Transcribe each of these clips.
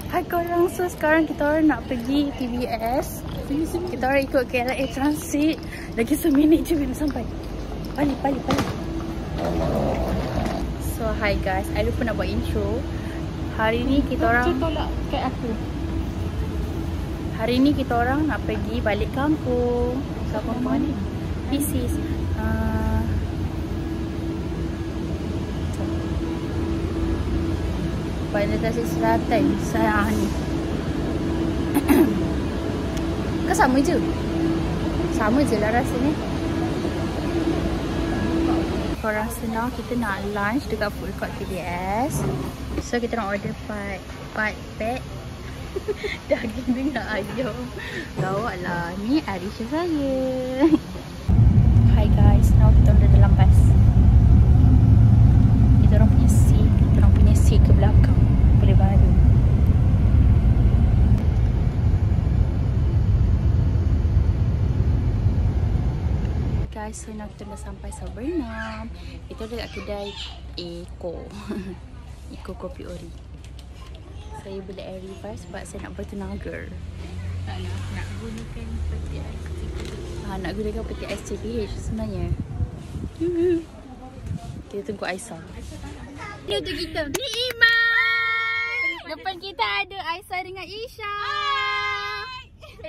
Hai korang, so sekarang kita orang nak pergi TBS. Kita orang ikut KLIA Transit. Lagi seminit je bila sampai. Balik. So hi guys, I lupa nak buat intro. Hari ni kita orang tolak kat aku. Hari ni kita orang nak pergi balik kampung. Siapa mana? Pisces. Bandar Tasik Selatan saya ni. Ke sama je? Sama je lah rasanya. Korang senang kita nak lunch dekat food court TBS. So kita nak order part daging dengan ayam. Gawat lah. Ni Arisha saya. Hi guys, now kita ada dalam bus. Kita orang punya seat ke belakang. Boleh baru. Guys, so now kita dah sampai Sabernam. Kita ada kat kedai Eko. Eko Kopi Ori. Saya beli air revive sebab saya nak bertenaga. Nak gunakan peti ais. Nak gunakan peti ais CPH sebenarnya. Kita tunggu Aisyah. Ni untuk kita. Ni Iman. Depan kita ada Aisyah dengan Isha.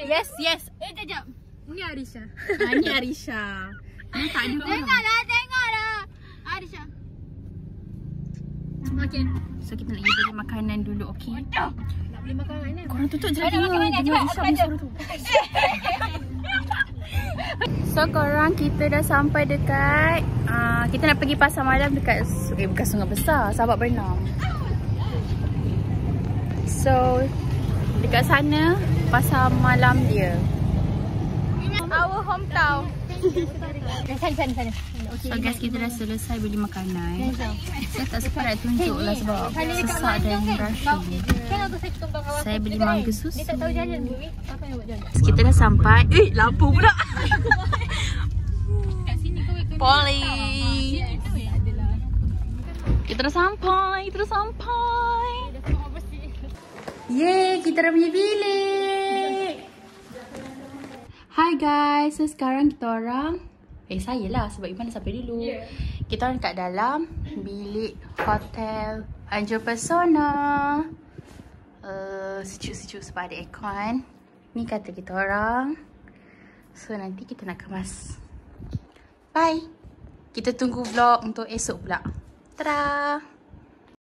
Yes. Sekejap. Ni Arisha. Ni Arisha. Ni tak ada orang. Tengoklah. Arisha. Okay. So kita nak pergi beli makanan dulu, okey? Nak beli makanan ni. Korang tutup je lagi ni. Dengar Isha punya suara tu. So korang, kita dah sampai dekat kita nak pergi pasar malam dekat bukan Sungai Besar, Sahabat Bernam. So dekat sana pasar malam dia. Our hometown. Sana. So guys, kita dah selesai beli makanan. Saya tak sempat nak tunjuk lah sebab sesak dan rushing. Saya beli mangga sus. Kita dah sampai. Lampu pula. Poli. Kita dah sampai. Yeay, kita dah punya bilik. Hi guys, so sekarang kita orang saya lah sebab Iman dah sampai dulu. Kita orang kat dalam bilik hotel Anjur Persona. Sejuk-sejuk sebab ada aircon. Ni kata kita orang. So nanti kita nak kemas. Bye. Kita tunggu vlog untuk esok pula. Tada.